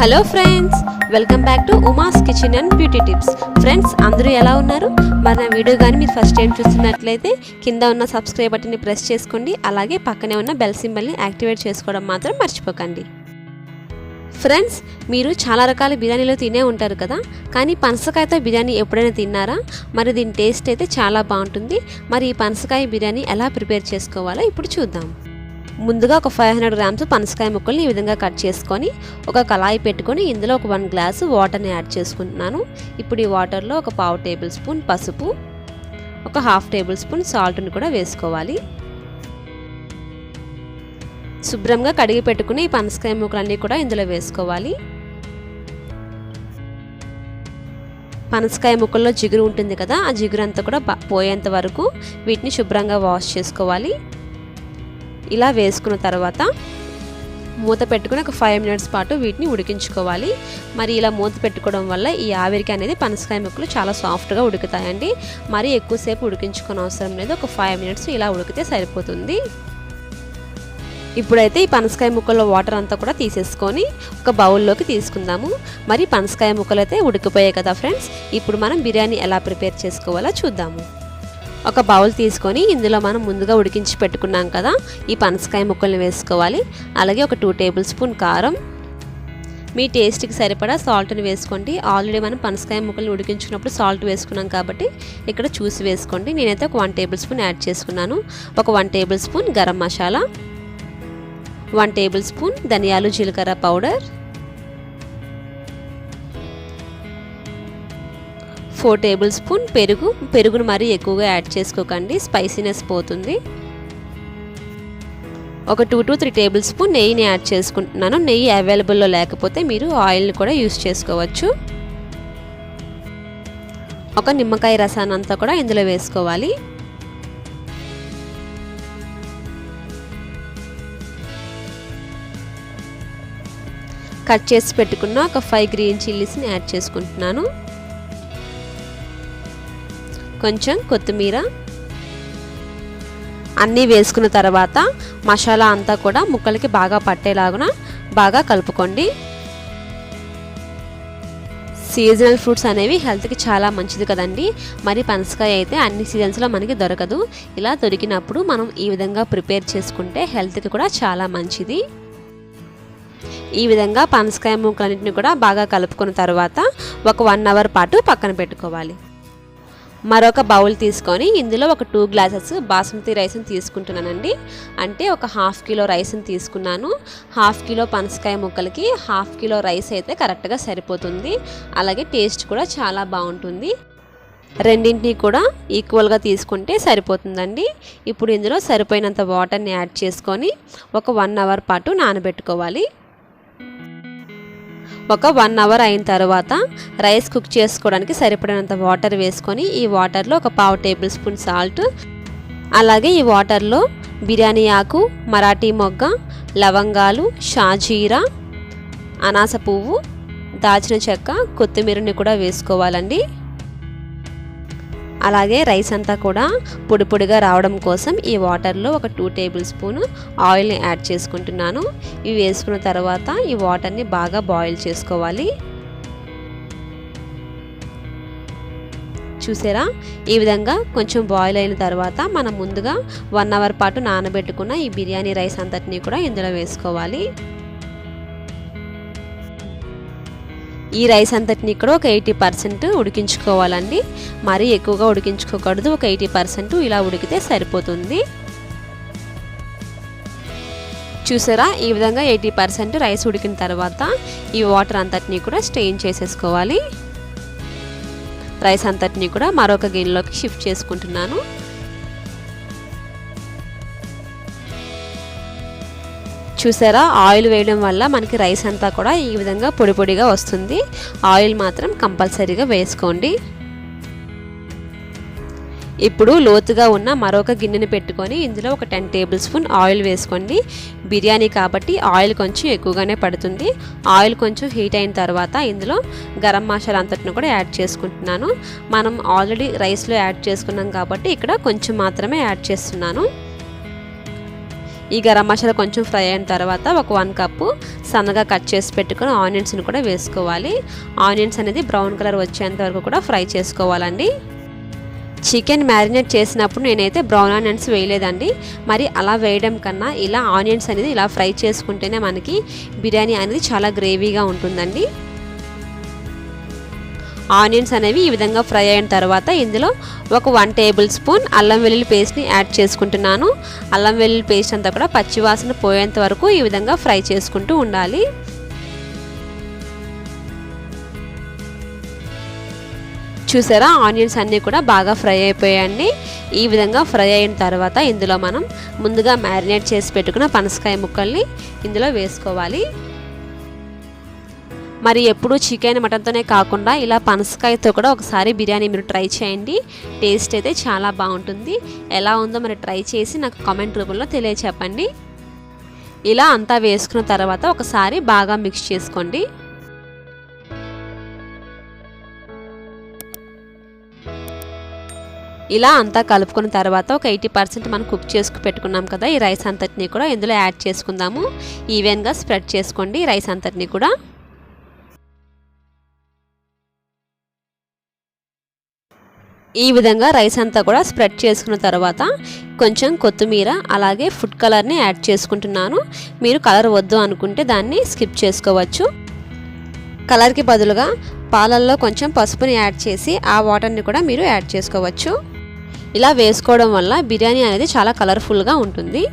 Hello friends, welcome back to Uma's kitchen and beauty tips. Friends, అందరూ ఎలా ఉన్నారు? మరి నా వీడియో కానీ మీరు ఫస్ట్ టైం చూస్తున్నట్లయితే కింద ఉన్న సబ్స్క్రైబ్ బటన్ని ప్రెస్ చేసుకోండి. అలాగే పక్కనే ఉన్న బెల్ సింబల్ని యాక్టివేట్ చేసుకోవడం మాత్రం మర్చిపోకండి. ఫ్రెండ్స్, మీరు చాలా రకాల బిర్యానీలు తినే ఉంటారు కదా, కానీ పనసకాయతో బిర్యానీ ఎప్పుడైనా తిన్నారా? మరి దీని టేస్ట్ అయితే చాలా బాగుంటుంది. మరి ఈ పనసకాయ బిర్యానీ ఎలా ప్రిపేర్ చేసుకోవాలో ఇప్పుడు చూద్దాం. ముందుగా ఒక 500 గ్రామ్స్ పనసకాయ ముక్కల్ని ఈ విధంగా కట్ చేసుకొని ఒక కళాయి పెట్టుకొని ఇందులో ఒక 1 గ్లాసు వాటర్ని యాడ్ చేసుకుంటున్నాను. ఇప్పుడు ఈ వాటర్లో ఒక 1/2 టేబుల్ స్పూన్ పసుపు, ఒక 1/2 టేబుల్ స్పూన్ సాల్ట్ని కూడా వేసుకోవాలి. శుభ్రంగా కడిగి పెట్టుకుని ఈ పనసకాయ ముక్కలన్నీ కూడా ఇందులో వేసుకోవాలి. పనసకాయ ముక్కల్లో జిగురు ఉంటుంది కదా, ఆ జిగురు అంతా కూడా పోయేంత వరకు వీటిని శుభ్రంగా వాష్ చేసుకోవాలి. ఇలా వేసుకున్న తర్వాత మూత పెట్టుకుని ఒక 5 మినిట్స్ పాటు వీటిని ఉడికించుకోవాలి. మరి ఇలా మూత పెట్టుకోవడం వల్ల ఈ ఆవిరికి అనేది పనసకాయ ముక్కలు చాలా సాఫ్ట్గా ఉడుకుతాయండి. మరి ఎక్కువసేపు ఉడికించుకోని అవసరం లేదు, ఒక 5 మినిట్స్ ఇలా ఉడికితే సరిపోతుంది. ఇప్పుడైతే ఈ పనసకాయ ముక్కల్లో వాటర్ అంతా కూడా తీసేసుకొని ఒక బౌల్లోకి తీసుకుందాము. మరి పనసకాయ ముక్కలు అయితే ఉడికిపోయాయి కదా ఫ్రెండ్స్, ఇప్పుడు మనం బిర్యానీ ఎలా ప్రిపేర్ చేసుకోవాలో చూద్దాము. ఒక బౌల్ తీసుకొని ఇందులో మనం ముందుగా ఉడికించి పెట్టుకున్నాం కదా ఈ పనసకాయ ముక్కల్ని వేసుకోవాలి. అలాగే ఒక 2 టేబుల్ స్పూన్ కారం, మీ టేస్ట్కి సరిపడా సాల్ట్ని వేసుకోండి. ఆల్రెడీ మనం పనసకాయ ముక్కల్ని ఉడికించుకున్నప్పుడు సాల్ట్ వేసుకున్నాం కాబట్టి ఇక్కడ చూసి వేసుకోండి. నేనైతే ఒక 1 టేబుల్ స్పూన్ యాడ్ చేసుకున్నాను. ఒక 1 table spoon garam masala, 1 table spoon ధనియాలు జీలకర్ర పౌడర్, 4 టేబుల్ స్పూన్ పెరుగును మరీ ఎక్కువగా యాడ్ చేసుకోకండి, స్పైసీనెస్ పోతుంది. ఒక 2 to 3 టేబుల్ స్పూన్ నెయ్యిని యాడ్ చేసుకుంటున్నాను. నెయ్యి అవైలబుల్లో లేకపోతే మీరు ఆయిల్ని కూడా యూస్ చేసుకోవచ్చు. ఒక నిమ్మకాయ రసాన్ని అంతా కూడా ఇందులో వేసుకోవాలి. కట్ చేసి పెట్టుకున్న ఒక 5 గ్రీన్ చిల్లీస్ని యాడ్ చేసుకుంటున్నాను. కొంచెం కొత్తిమీర అన్నీ వేసుకున్న తర్వాత మసాలా అంతా కూడా ముక్కలకి బాగా పట్టేలాగున బాగా కలుపుకోండి. సీజనల్ ఫ్రూట్స్ అనేవి హెల్త్కి చాలా మంచిది కదండి. మరి పనసకాయ అయితే అన్ని సీజన్స్లో మనకి దొరకదు. ఇలా దొరికినప్పుడు మనం ఈ విధంగా ప్రిపేర్ చేసుకుంటే హెల్త్కి కూడా చాలా మంచిది. ఈ విధంగా పనసకాయ ముక్కలన్నింటినీ కూడా బాగా కలుపుకున్న తర్వాత ఒక 1 అవర్ పాటు పక్కన పెట్టుకోవాలి. మరొక బౌల్ తీసుకొని ఇందులో ఒక 2 గ్లాసెస్ బాస్మతి రైస్ని తీసుకుంటున్నానండి. అంటే ఒక 1/2 కిలో రైస్ని తీసుకున్నాను. 1/2 కిలో పనసకాయ ముక్కలకి 1/2 కిలో రైస్ అయితే కరెక్ట్గా సరిపోతుంది. అలాగే టేస్ట్ కూడా చాలా బాగుంటుంది. రెండింటిని కూడా ఈక్వల్గా తీసుకుంటే సరిపోతుందండి. ఇప్పుడు ఇందులో సరిపోయినంత వాటర్ని యాడ్ చేసుకొని ఒక 1 అవర్ పాటు నానబెట్టుకోవాలి. ఒక 1 అవర్ అయిన తర్వాత రైస్ కుక్ చేసుకోవడానికి సరిపడినంత వాటర్ వేసుకొని ఈ వాటర్లో ఒక 1/2 టేబుల్ స్పూన్ సాల్ట్, అలాగే ఈ వాటర్లో బిర్యానీ ఆకు, మరాఠీ మొగ్గ, లవంగాలు, షాజీరా, అనాస పువ్వు, దాల్చిన చెక్క, కొత్తిమీరని కూడా వేసుకోవాలండి. అలాగే రైస్ అంతా కూడా పొడి పొడిగా రావడం కోసం ఈ వాటర్లో ఒక 2 టేబుల్ స్పూన్ ఆయిల్ని యాడ్ చేసుకుంటున్నాను. ఇవి వేసుకున్న తర్వాత ఈ వాటర్ని బాగా బాయిల్ చేసుకోవాలి. చూసారా, ఈ విధంగా కొంచెం బాయిల్ అయిన తర్వాత మనం ముందుగా 1 అవర్ పాటు నానబెట్టుకున్న ఈ బిర్యానీ రైస్ అంతటినీ కూడా ఇందులో వేసుకోవాలి. ఈ రైస్ అంతటిని కూడా ఒక 80% ఉడికించుకోవాలండి. మరీ ఎక్కువగా ఉడికించుకోకూడదు, ఒక 80% ఇలా ఉడికితే సరిపోతుంది. చూసారా, ఈ విధంగా 80% రైస్ ఉడికిన తర్వాత ఈ వాటర్ అంతటిని కూడా స్ట్రెయిన్ చేసేసుకోవాలి. రైస్ అంతటిని కూడా మరొక గిన్నెలోకి షిఫ్ట్ చేసుకుంటున్నాను. చూసారా, ఆయిల్ వేయడం వల్ల మనకి రైస్ అంతా కూడా ఈ విధంగా పొడి పొడిగా వస్తుంది. ఆయిల్ మాత్రం కంపల్సరీగా వేసుకోండి. ఇప్పుడు లోతుగా ఉన్న మరొక గిన్నెని పెట్టుకొని ఇందులో ఒక 10 టేబుల్ స్పూన్ ఆయిల్ వేసుకోండి. బిర్యానీ కాబట్టి ఆయిల్ కొంచెం ఎక్కువగానే పడుతుంది. ఆయిల్ కొంచెం హీట్ అయిన తర్వాత ఇందులో గరం మసాలా అంతటిని కూడా యాడ్ చేసుకుంటున్నాను. మనం ఆల్రెడీ రైస్లో యాడ్ చేసుకున్నాం కాబట్టి ఇక్కడ కొంచెం మాత్రమే యాడ్ చేస్తున్నాను. ఈ గరం మసాలా కొంచెం ఫ్రై అయిన తర్వాత ఒక 1 కప్పు సన్నగా కట్ చేసి పెట్టుకుని ఆనియన్స్ని కూడా వేసుకోవాలి. ఆనియన్స్ అనేది బ్రౌన్ కలర్ వచ్చేంత వరకు కూడా ఫ్రై చేసుకోవాలండి. చికెన్ మ్యారినేట్ చేసినప్పుడు నేనైతే బ్రౌన్ ఆనియన్స్ వేయలేదండి. మరి అలా వేయడం కన్నా ఇలా ఆనియన్స్ అనేది ఇలా ఫ్రై చేసుకుంటేనే మనకి బిర్యానీ అనేది చాలా గ్రేవీగా ఉంటుందండి. ఆనియన్స్ అనేవి ఈ విధంగా ఫ్రై అయిన తర్వాత ఇందులో ఒక 1 టేబుల్ స్పూన్ అల్లం వెల్లుల్లి పేస్ట్ని యాడ్ చేసుకుంటున్నాను. అల్లం వెల్లుల్లి పేస్ట్ అంతా కూడా పచ్చివాసన పోయేంత వరకు ఈ విధంగా ఫ్రై చేసుకుంటూ ఉండాలి. చూసారా, ఆనియన్స్ అన్నీ కూడా బాగా ఫ్రై అయిపోయాయండి. ఈ విధంగా ఫ్రై అయిన తర్వాత ఇందులో మనం ముందుగా మ్యారినేట్ చేసి పెట్టుకున్న పనసకాయ ముక్కల్ని ఇందులో వేసుకోవాలి. మరి ఎప్పుడు చికెన్ మటన్తోనే కాకుండా ఇలా పనసకాయతో కూడా ఒకసారి బిర్యానీ మీరు ట్రై చేయండి. టేస్ట్ అయితే చాలా బాగుంటుంది. ఎలా ఉందో మరి ట్రై చేసి నాకు కామెంట్ రూపంలో తెలియచెప్పండి. ఇలా అంతా వేసుకున్న తర్వాత ఒకసారి బాగా మిక్స్ చేసుకోండి. ఇలా అంతా కలుపుకున్న తర్వాత ఒక 80% మనం కుక్ చేసుకు పెట్టుకున్నాం కదా, ఈ రైస్ అంతటిని కూడా ఇందులో యాడ్ చేసుకుందాము. ఈవెన్గా స్ప్రెడ్ చేసుకోండి రైస్ అంతటిని కూడా. ఈ విధంగా రైస్ అంతా కూడా స్ప్రెడ్ చేసుకున్న తర్వాత కొంచెం కొత్తిమీర అలాగే ఫుడ్ కలర్ని యాడ్ చేసుకుంటున్నాను. మీరు కలర్ వద్దు అనుకుంటే దాన్ని స్కిప్ చేసుకోవచ్చు. కలర్కి బదులుగా పాలల్లో కొంచెం పసుపుని యాడ్ చేసి ఆ వాటర్ని కూడా మీరు యాడ్ చేసుకోవచ్చు. ఇలా వేసుకోవడం వల్ల బిర్యానీ అనేది చాలా కలర్ఫుల్గా ఉంటుంది.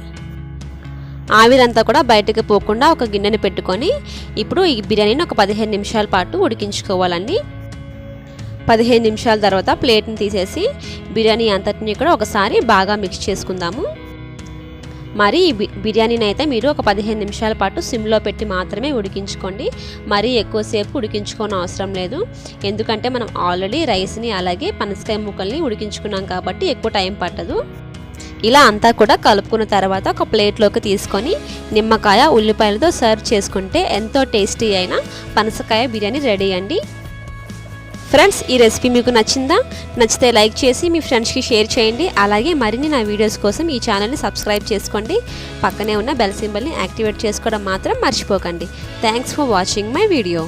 ఆవిరంతా కూడా బయటకు పోకుండా ఒక గిన్నెని పెట్టుకొని ఇప్పుడు ఈ బిర్యానీని ఒక 15 నిమిషాల పాటు ఉడికించుకోవాలండి. 15 నిమిషాల తర్వాత ప్లేట్ని తీసేసి బిర్యానీ అంతటిని కూడా ఒకసారి బాగా మిక్స్ చేసుకుందాము. మరి ఈ బిర్యానీని అయితే మీరు ఒక 15 నిమిషాల పాటు సిమ్లో పెట్టి మాత్రమే ఉడికించుకోండి. మరీ ఎక్కువసేపు ఉడికించుకోని అవసరం లేదు. ఎందుకంటే మనం ఆల్రెడీ రైస్ని అలాగే పనసకాయ ముక్కల్ని ఉడికించుకున్నాం కాబట్టి ఎక్కువ టైం పట్టదు. ఇలా అంతా కూడా కలుపుకున్న తర్వాత ఒక ప్లేట్లోకి తీసుకొని నిమ్మకాయ ఉల్లిపాయలతో సర్వ్ చేసుకుంటే ఎంతో టేస్టీ అయిన పనసకాయ బిర్యానీ రెడీ అండి. ఫ్రెండ్స్, ఈ రెసిపీ మీకు నచ్చిందా? నచ్చితే లైక్ చేసి మీ ఫ్రెండ్స్కి షేర్ చేయండి. అలాగే మరిన్ని నా వీడియోస్ కోసం ఈ ఛానల్ని సబ్స్క్రైబ్ చేసుకోండి. పక్కనే ఉన్న బెల్ సింబల్ని యాక్టివేట్ చేసుకోవడం మాత్రం మర్చిపోకండి. Thanks for watching my video.